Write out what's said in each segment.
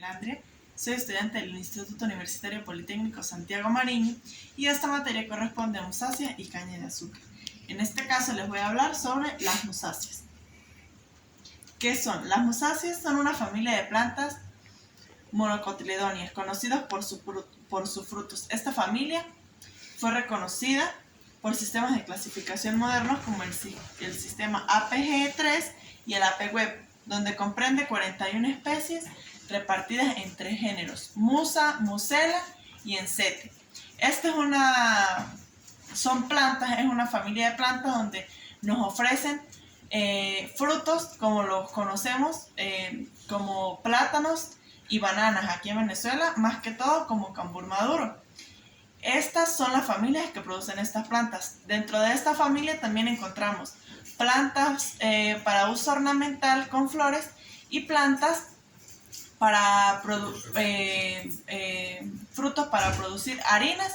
Andrea, soy estudiante del Instituto Universitario Politécnico Santiago Mariño y esta materia corresponde a musáceas y caña de azúcar. En este caso les voy a hablar sobre las musáceas. ¿Qué son? Las musáceas son una familia de plantas monocotiledóneas conocidas por sus frutos. Esta familia fue reconocida por sistemas de clasificación modernos como el sistema APG3 y el APWeb, donde comprende 41 especies repartidas en 3 géneros: Musa, Musela y Ensete. Esta es una familia de plantas donde nos ofrecen frutos como los conocemos, como plátanos y bananas aquí en Venezuela, más que todo como cambur maduro. Estas son las familias que producen estas plantas. Dentro de esta familia también encontramos plantas para uso ornamental con flores y plantas para frutos para producir harinas,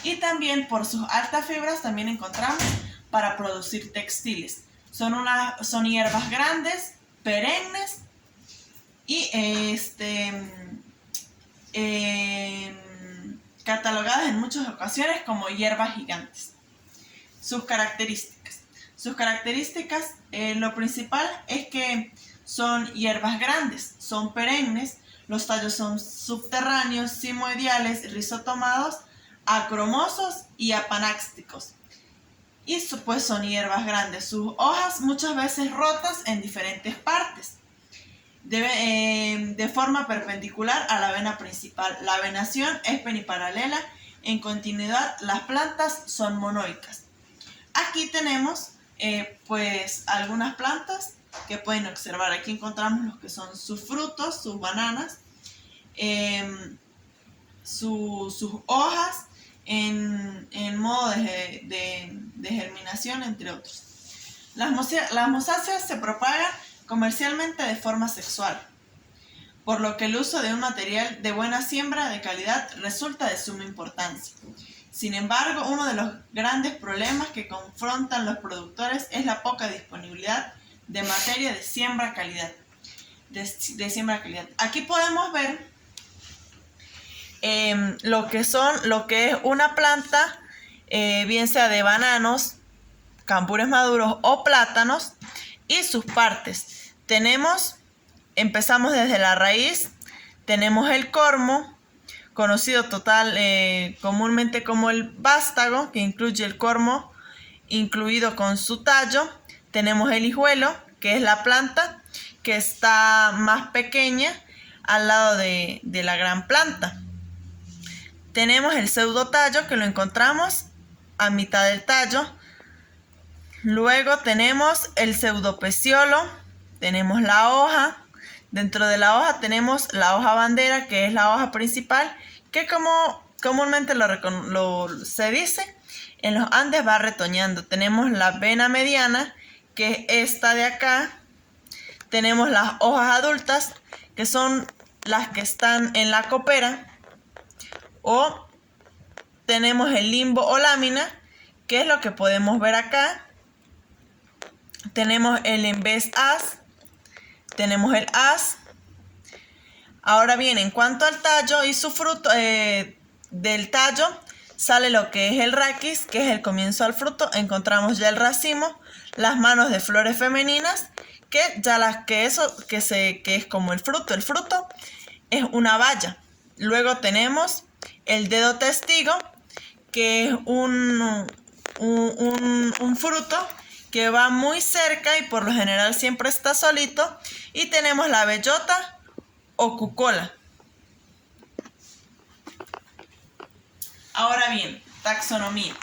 y también por sus altas fibras también encontramos para producir textiles. Son hierbas grandes, perennes y catalogadas en muchas ocasiones como hierbas gigantes. Sus características, lo principal es que son hierbas grandes, son perennes, los tallos son subterráneos, simoidiales, rizotomados, acromosos y apanáxticos. Y pues son hierbas grandes. Sus hojas muchas veces rotas en diferentes partes, de forma perpendicular a la vena principal. La venación es peniparalela en continuidad. Las plantas son monoicas. Aquí tenemos pues algunas plantas que pueden observar. Aquí encontramos los que son sus frutos, sus bananas, sus hojas en modo de germinación, entre otros. Las musáceas se propagan comercialmente de forma sexual, por lo que el uso de un material de buena siembra de calidad resulta de suma importancia. Sin embargo, uno de los grandes problemas que confrontan los productores es la poca disponibilidad de materia de siembra calidad. Aquí podemos ver lo que es una planta, bien sea de bananos, cambures maduros o plátanos, y sus partes. Empezamos desde la raíz, tenemos el cormo, conocido comúnmente como el vástago, que incluye el cormo incluido con su tallo. Tenemos el hijuelo, que es la planta que está más pequeña al lado de la gran planta. Tenemos el pseudotallo, que lo encontramos a mitad del tallo. Luego tenemos el pseudopeciolo, tenemos la hoja. Dentro de la hoja tenemos la hoja bandera, que es la hoja principal, que como comúnmente se dice, en los Andes va retoñando. Tenemos la vena mediana, que es esta de acá. Tenemos las hojas adultas, que son las que están en la copera. O tenemos el limbo o lámina, que es lo que podemos ver acá. Tenemos el en vez as, tenemos el as. Ahora bien, en cuanto al tallo y su fruto, del tallo sale lo que es el raquis, que es el comienzo al fruto. Encontramos ya el racimo, las manos de flores femeninas, que es como el fruto. El fruto es una baya. Luego tenemos el dedo testigo, que es un fruto que va muy cerca y por lo general siempre está solito. Y tenemos la bellota o cucola. Ahora bien, taxonomía.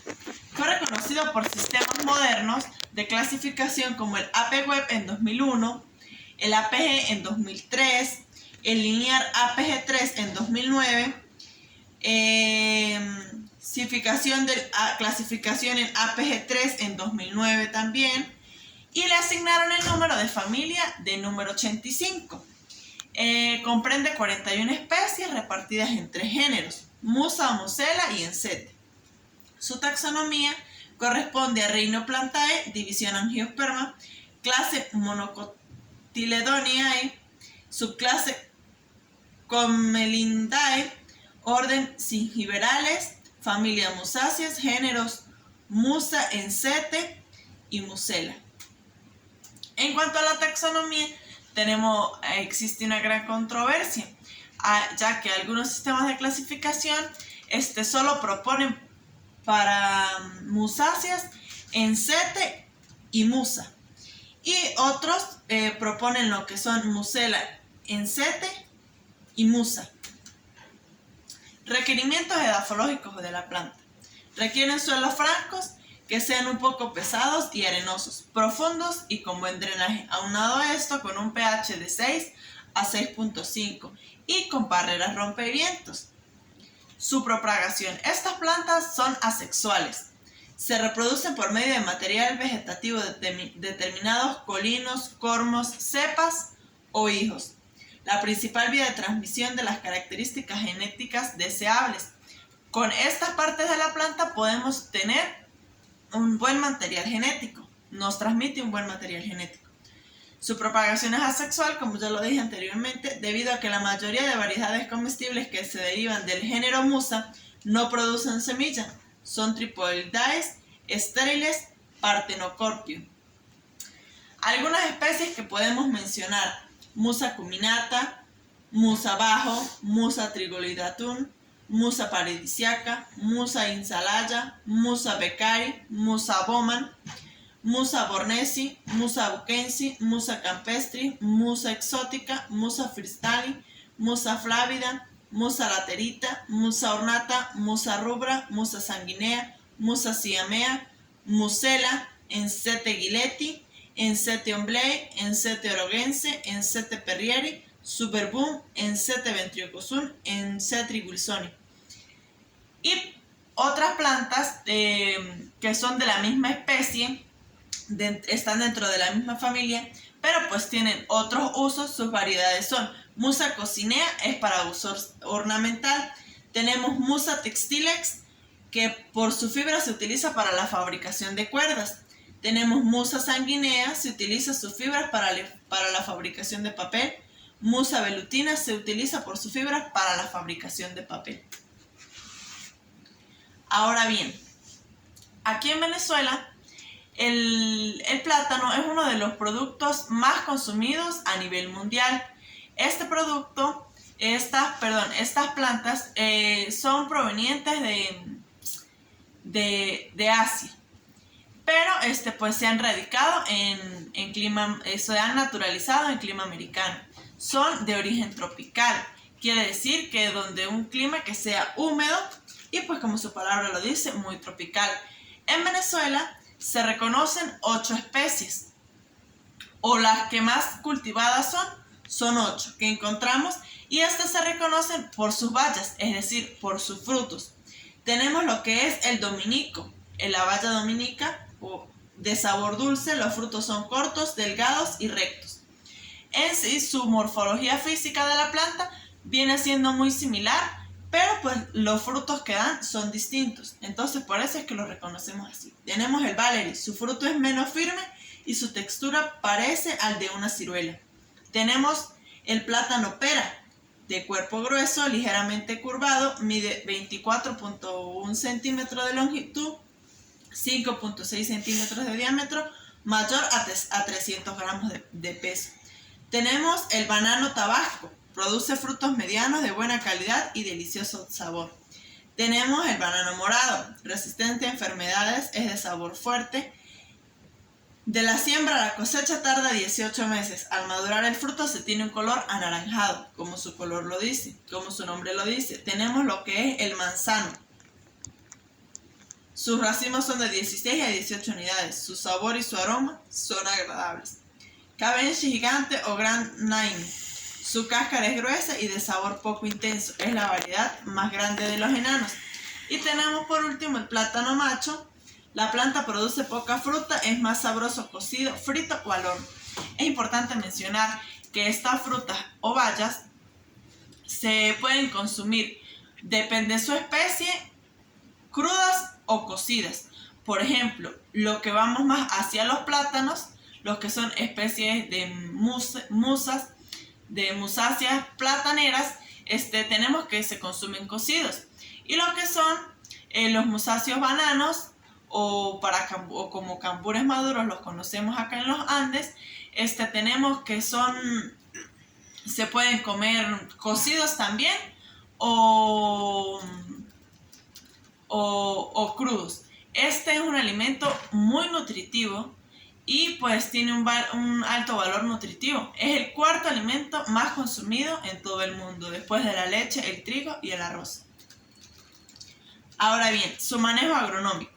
Fue reconocido por sistemas modernos de clasificación como el APWeb en 2001, el APG en 2003, el linear APG3 en 2009, clasificación en APG3 en 2009 también, y le asignaron el número de familia de número 85. Comprende 41 especies repartidas en 3 géneros: Musa, Musela y Ensete. Su taxonomía corresponde a Rhinoplantae, división Angiosperma, clase Monocotyledoniae, subclase Comelindae, orden Zingiberales, familia Musaceae, géneros Musa, Encete y Musela. En cuanto a la taxonomía, existe una gran controversia, ya que algunos sistemas de clasificación solo proponen para Musaceae, Encete y Musa. Y otros proponen lo que son Musela, Encete y Musa. Requerimientos edafológicos de la planta. Requieren suelos francos que sean un poco pesados y arenosos, profundos y con buen drenaje, aunado a esto con un pH de 6 a 6.5 y con barreras rompevientos. Su propagación. Estas plantas son asexuales. Se reproducen por medio de material vegetativo determinados, colinos, cormos, cepas o hijos. La principal vía de transmisión de las características genéticas deseables. Con estas partes de la planta podemos tener un buen material genético. Nos transmite un buen material genético. Su propagación es asexual, como ya lo dije anteriormente, debido a que la mayoría de variedades comestibles que se derivan del género Musa no producen semilla. Son triploides, estériles, partenocarpio. Algunas especies que podemos mencionar: Musa cuminata, Musa bajo, Musa trigolidatum, Musa paradisiaca, Musa insalaya, Musa beccari, Musa bowman, Musa bornesi, Musa buchensi, Musa campestri, Musa exótica, Musa freestyle, Musa flávida, Musa laterita, Musa ornata, Musa rubra, Musa sanguinea, Musa siamea, Musela, Encete gileti, Encete omblei, Encete orogense, Encete perrieri, Superboom, Encete ventriocosum, Encete wilsoni. Y otras plantas que son de la misma especie, están dentro de la misma familia, pero pues tienen otros usos. Sus variedades son: Musa coccinea, es para uso ornamental. Tenemos Musa textilex, que por su fibra se utiliza para la fabricación de cuerdas. Tenemos Musa sanguinea, se utiliza sus fibras para la fabricación de papel. Musa velutina se utiliza por sus fibras para la fabricación de papel. Ahora bien, aquí en Venezuela el plátano es uno de los productos más consumidos a nivel mundial. Este producto, estas plantas son provenientes de Asia, pero pues se han radicado en clima, se han naturalizado en clima americano. Son de origen tropical, quiere decir que donde un clima que sea húmedo y pues como su palabra lo dice, muy tropical. En Venezuela se reconocen 8 especies, o las que más cultivadas son 8 que encontramos, y estas se reconocen por sus bayas, es decir, por sus frutos. Tenemos lo que es el dominico, la baya dominica, de sabor dulce. Los frutos son cortos, delgados y rectos. En sí, su morfología física de la planta viene siendo muy similar, pero pues los frutos que dan son distintos. Entonces por eso es que lo reconocemos así. Tenemos el Valery, su fruto es menos firme y su textura parece al de una ciruela. Tenemos el plátano pera, de cuerpo grueso, ligeramente curvado, mide 24.1 centímetros de longitud, 5.6 centímetros de diámetro, mayor a 300 gramos de peso. Tenemos el banano tabasco, produce frutos medianos de buena calidad y delicioso sabor. Tenemos el banano morado, resistente a enfermedades, es de sabor fuerte. De la siembra a la cosecha tarda 18 meses. Al madurar el fruto se tiene un color anaranjado, como su nombre lo dice. Tenemos lo que es el manzano. Sus racimos son de 16 a 18 unidades. Su sabor y su aroma son agradables. Cabenchi gigante o Grand Naine. Su cáscara es gruesa y de sabor poco intenso. Es la variedad más grande de los enanos. Y tenemos por último el plátano macho. La planta produce poca fruta, es más sabroso cocido, frito o al horno. Es importante mencionar que estas frutas o bayas se pueden consumir, depende de su especie, crudas o cocidas. Por ejemplo, lo que vamos más hacia los plátanos, los que son especies de musas, de musáceas plataneras, tenemos que se consumen cocidos. Y lo que son los musáceos bananos o como cambures maduros, los conocemos acá en los Andes, tenemos que se pueden comer cocidos también o crudos. Este es un alimento muy nutritivo y pues tiene un alto valor nutritivo. Es el cuarto alimento más consumido en todo el mundo, después de la leche, el trigo y el arroz. Ahora bien, su manejo agronómico.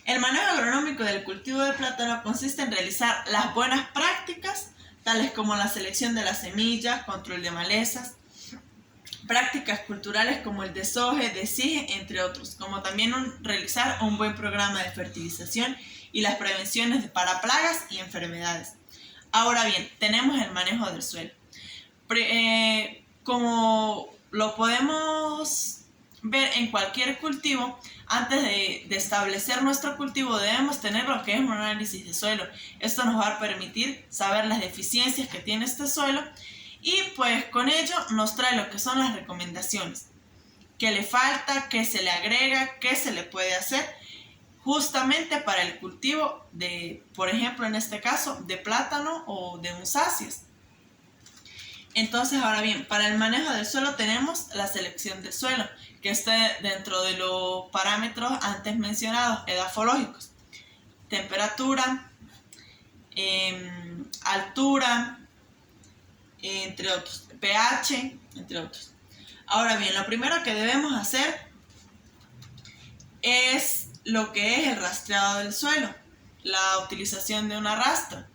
El manejo agronómico del cultivo de plátano consiste en realizar las buenas prácticas, tales como la selección de las semillas, control de malezas, prácticas culturales como el desoje, desije, entre otros, como también realizar un buen programa de fertilización y las prevenciones para plagas y enfermedades. Ahora bien, tenemos el manejo del suelo. Como lo podemos ver en cualquier cultivo, antes de establecer nuestro cultivo debemos tener lo que es un análisis de suelo. Esto nos va a permitir saber las deficiencias que tiene este suelo y pues con ello nos trae lo que son las recomendaciones. ¿Qué le falta? ¿Qué se le agrega? ¿Qué se le puede hacer? Justamente para el cultivo de, por ejemplo, en este caso, de plátano o de musáceas. Entonces, ahora bien, para el manejo del suelo tenemos la selección del suelo, que esté dentro de los parámetros antes mencionados, edafológicos. Temperatura, altura, entre otros, pH, entre otros. Ahora bien, lo primero que debemos hacer es lo que es el rastreado del suelo, la utilización de una rastra.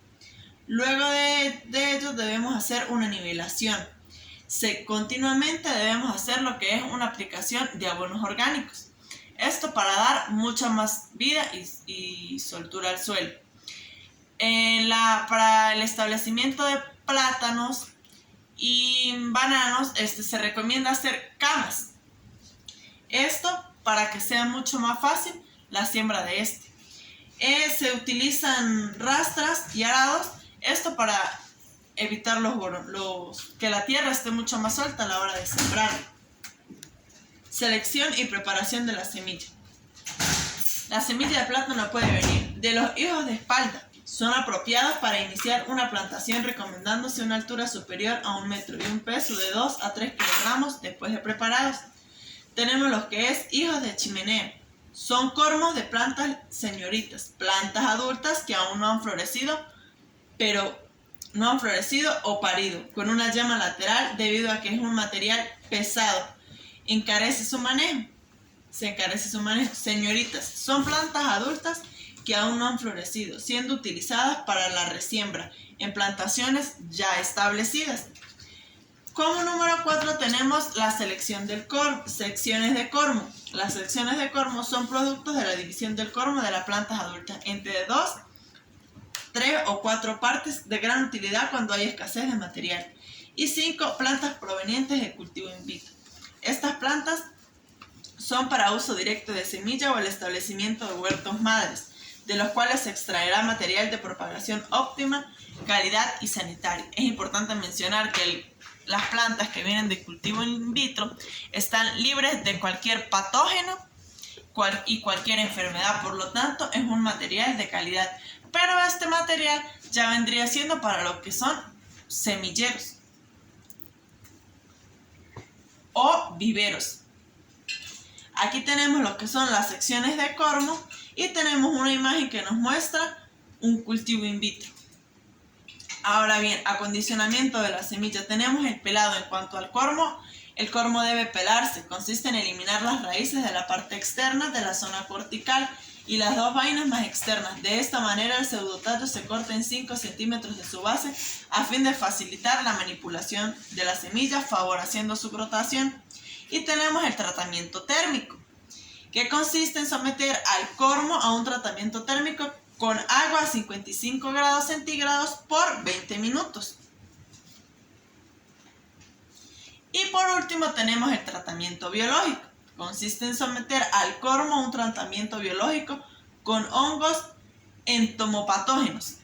Luego de ello debemos hacer una nivelación. Continuamente debemos hacer lo que es una aplicación de abonos orgánicos. Esto para dar mucha más vida y soltura al suelo. Para el establecimiento de plátanos y bananos se recomienda hacer camas. Esto para que sea mucho más fácil la siembra de se utilizan rastras y arados. Esto para evitar que la tierra esté mucho más suelta a la hora de sembrar. Selección y preparación de la semilla. La semilla de plátano puede venir de los higos de espalda. Son apropiados para iniciar una plantación, recomendándose una altura superior a 1 metro y un peso de 2 a 3 kilogramos después de preparados. Tenemos los que es higos de chimenea. Son cormos de plantas señoritas, plantas adultas que aún no han florecido, o parido, con una llama lateral debido a que es un material pesado. Se encarece su manejo. Señoritas, son plantas adultas que aún no han florecido, siendo utilizadas para la resiembra en plantaciones ya establecidas. Como número 4 tenemos la selección del secciones de cormo. Las secciones de cormo son productos de la división del cormo de las plantas adultas entre 2, 3 o 4 partes de gran utilidad cuando hay escasez de material. Y 5 plantas provenientes de cultivo in vitro. Estas plantas son para uso directo de semilla o el establecimiento de huertos madres, de los cuales se extraerá material de propagación óptima, calidad y sanitaria. Es importante mencionar que las plantas que vienen de cultivo in vitro están libres de cualquier patógeno y cualquier enfermedad, por lo tanto es un material de calidad. Pero este material ya vendría siendo para lo que son semilleros o viveros. Aquí tenemos lo que son las secciones de cormo y tenemos una imagen que nos muestra un cultivo in vitro. Ahora bien, acondicionamiento de la semilla. Tenemos el pelado. En cuanto al cormo, el cormo debe pelarse. Consiste en eliminar las raíces de la parte externa de la zona cortical y las 2 vainas más externas. De esta manera el pseudotallo se corta en 5 centímetros de su base a fin de facilitar la manipulación de la semilla, favoreciendo su brotación. Y tenemos el tratamiento térmico, que consiste en someter al cormo a un tratamiento térmico con agua a 55 grados centígrados por 20 minutos. Y por último tenemos el tratamiento biológico. Consiste en someter al cormo a un tratamiento biológico con hongos entomopatógenos.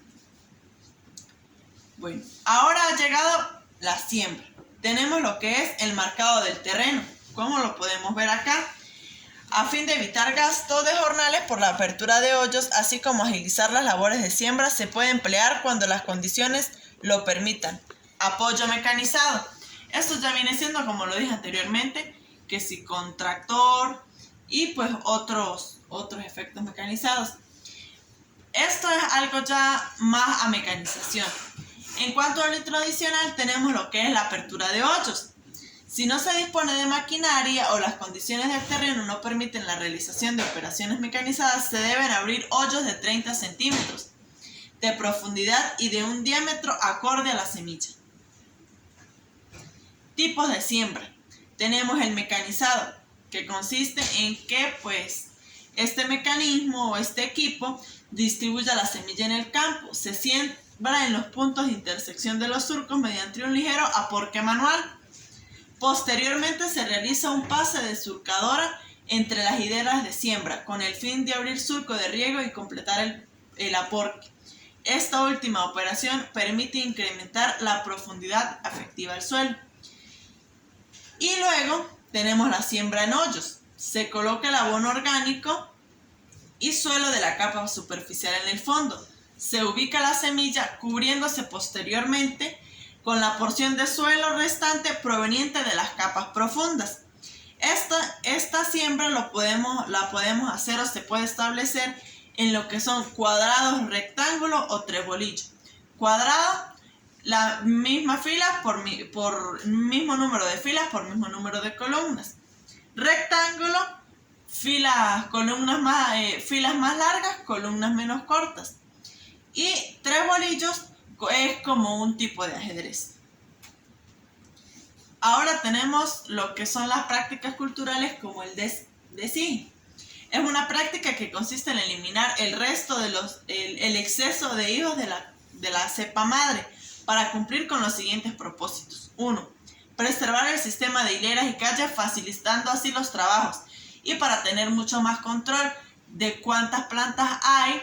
Bueno, ahora ha llegado la siembra. tenemos lo que es el marcado del terreno, como lo podemos ver acá. A fin de evitar gasto de jornales por la apertura de hoyos, así como agilizar las labores de siembra, se puede emplear cuando las condiciones lo permitan. Apoyo mecanizado. Esto ya viene siendo, como lo dije anteriormente, que si con tractor y pues otros efectos mecanizados. Esto es algo ya más a mecanización. En cuanto a lo tradicional, tenemos lo que es la apertura de hoyos. Si no se dispone de maquinaria o las condiciones del terreno no permiten la realización de operaciones mecanizadas, se deben abrir hoyos de 30 centímetros de profundidad y de un diámetro acorde a la semilla. Tipos de siembra. Tenemos el mecanizado, que consiste en que pues este mecanismo o este equipo distribuye la semilla en el campo. Se siembra en los puntos de intersección de los surcos mediante un ligero aporque manual. Posteriormente se realiza un pase de surcadora entre las hileras de siembra con el fin de abrir surco de riego y completar el aporque. Esta última operación permite incrementar la profundidad efectiva del suelo. Y luego tenemos la siembra en hoyos. Se coloca el abono orgánico y suelo de la capa superficial en el fondo. Se ubica la semilla cubriéndose posteriormente con la porción de suelo restante proveniente de las capas profundas. Esta siembra la podemos hacer o se puede establecer en lo que son cuadrados, rectángulos o trebolillo. Cuadrado, la misma fila por mismo número de filas por mismo número de columnas. Rectángulo, filas más largas, columnas menos cortas. Y trebolillos es como un tipo de ajedrez. Ahora tenemos lo que son las prácticas culturales como el desige. Es una práctica que consiste en eliminar el resto de el exceso de hijos de la cepa madre para cumplir con los siguientes propósitos. 1. Preservar el sistema de hileras y calles, facilitando así los trabajos y para tener mucho más control de cuántas plantas hay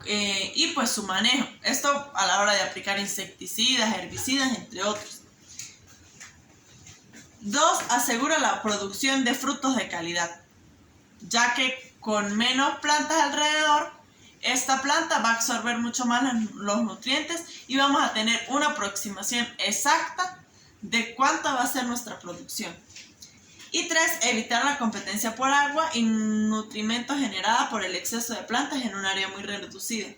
y pues su manejo. Esto a la hora de aplicar insecticidas, herbicidas, entre otros. 2. Asegura la producción de frutos de calidad, ya que con menos plantas alrededor, esta planta va a absorber mucho más los nutrientes y vamos a tener una aproximación exacta de cuánta va a ser nuestra producción. Y 3. Evitar la competencia por agua y nutrimentos generada por el exceso de plantas en un área muy reducida.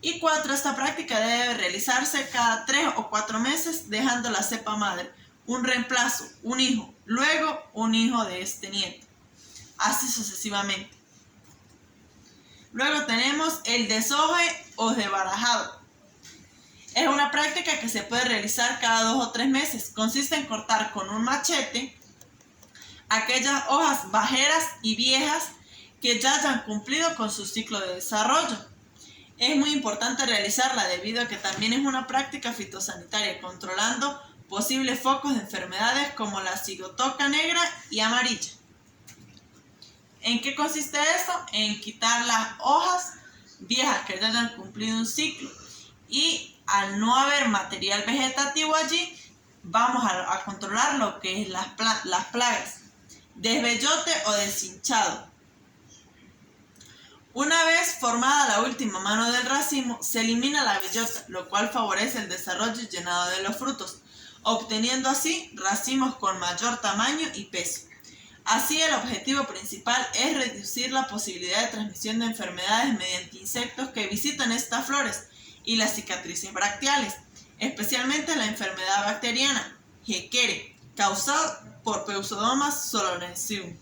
Y 4. Esta práctica debe realizarse cada 3 o 4 meses, dejando la cepa madre, un reemplazo, un hijo, luego un hijo de este nieto, así sucesivamente. Luego tenemos el deshoje o desbarajado. Es una práctica que se puede realizar cada 2 o 3 meses. Consiste en cortar con un machete aquellas hojas bajeras y viejas que ya hayan cumplido con su ciclo de desarrollo. Es muy importante realizarla debido a que también es una práctica fitosanitaria, controlando posibles focos de enfermedades como la cigotoca negra y amarilla. ¿En qué consiste esto? En quitar las hojas viejas que ya hayan cumplido un ciclo, y al no haber material vegetativo allí, vamos a controlar lo que es las plagas. Desbellote o deshinchado. Una vez formada la última mano del racimo, se elimina la bellota, lo cual favorece el desarrollo y llenado de los frutos, obteniendo así racimos con mayor tamaño y peso. Así, el objetivo principal es reducir la posibilidad de transmisión de enfermedades mediante insectos que visitan estas flores y las cicatrices bracteales, especialmente la enfermedad bacteriana Heckere, causada por Pseudomonas solanaceae.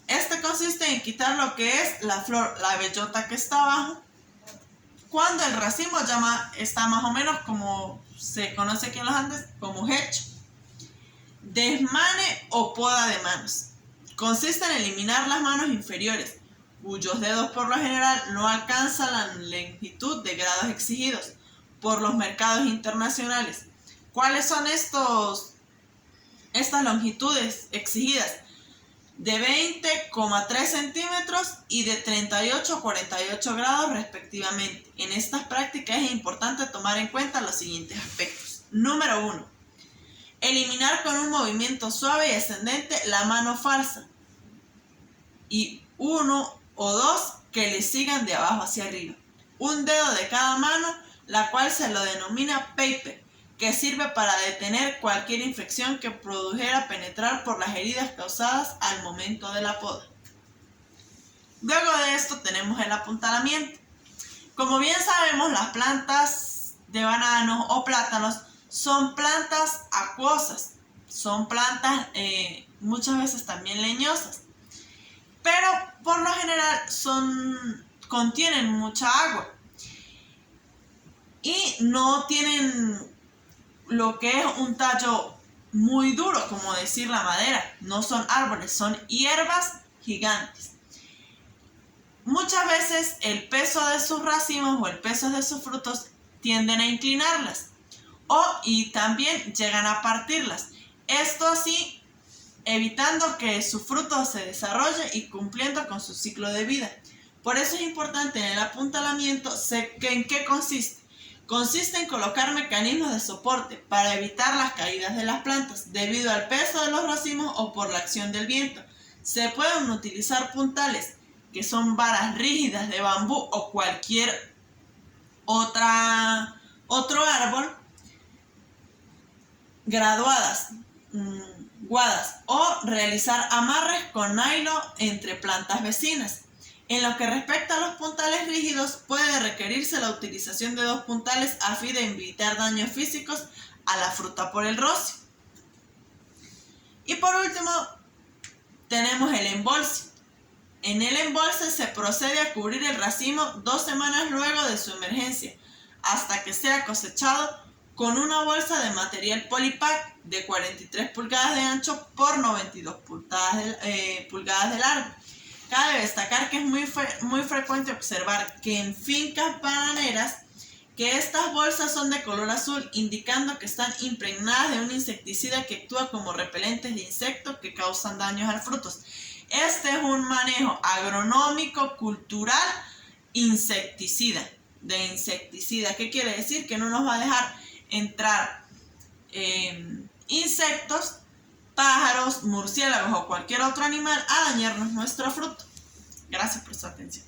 Este consiste en quitar lo que es la flor, la bellota que está abajo, cuando el racimo está más o menos como se conoce aquí en los Andes, como hecho. Desmane o poda de manos. Consiste en eliminar las manos inferiores, cuyos dedos por lo general no alcanzan la longitud de grados exigidos por los mercados internacionales. ¿Cuáles son estas longitudes exigidas? De 20,3 centímetros y de 38 a 48 grados respectivamente. En estas prácticas es importante tomar en cuenta los siguientes aspectos. Número 1. Eliminar con un movimiento suave y ascendente la mano falsa. Y 1 o 2 que le sigan de abajo hacia arriba. Un dedo de cada mano, la cual se lo denomina paper, que sirve para detener cualquier infección que produjera penetrar por las heridas causadas al momento de la poda. Luego de esto tenemos el apuntalamiento. Como bien sabemos, las plantas de bananos o plátanos son plantas acuosas, son plantas muchas veces también leñosas, pero por lo general contienen mucha agua y no tienen lo que es un tallo muy duro, como decir la madera. No son árboles, son hierbas gigantes. Muchas veces el peso de sus racimos o el peso de sus frutos tienden a inclinarlas y también llegan a partirlas. Esto así evitando que su fruto se desarrolle y cumpliendo con su ciclo de vida. Por eso es importante en el apuntalamiento en qué consiste. Consiste en colocar mecanismos de soporte para evitar las caídas de las plantas debido al peso de los racimos o por la acción del viento. Se pueden utilizar puntales, que son varas rígidas de bambú o cualquier otro árbol, graduadas, guadas, o realizar amarres con nylon entre plantas vecinas. En lo que respecta a los puntales rígidos, puede requerirse la utilización de 2 puntales a fin de evitar daños físicos a la fruta por el rocio. Y por último, tenemos el embolse. En el embolse se procede a cubrir el racimo 2 semanas luego de su emergencia, hasta que sea cosechado, con una bolsa de material Polypack de 43 pulgadas de ancho por 92 pulgadas de largo. Cabe destacar que es muy frecuente observar que en fincas bananeras que estas bolsas son de color azul, indicando que están impregnadas de un insecticida que actúa como repelentes de insectos que causan daños a los frutos. Este es un manejo agronómico, cultural, insecticida. ¿Qué quiere decir? Que no nos va a dejar entrar insectos, pájaros, murciélagos o cualquier otro animal a dañarnos nuestro fruto. Gracias por su atención.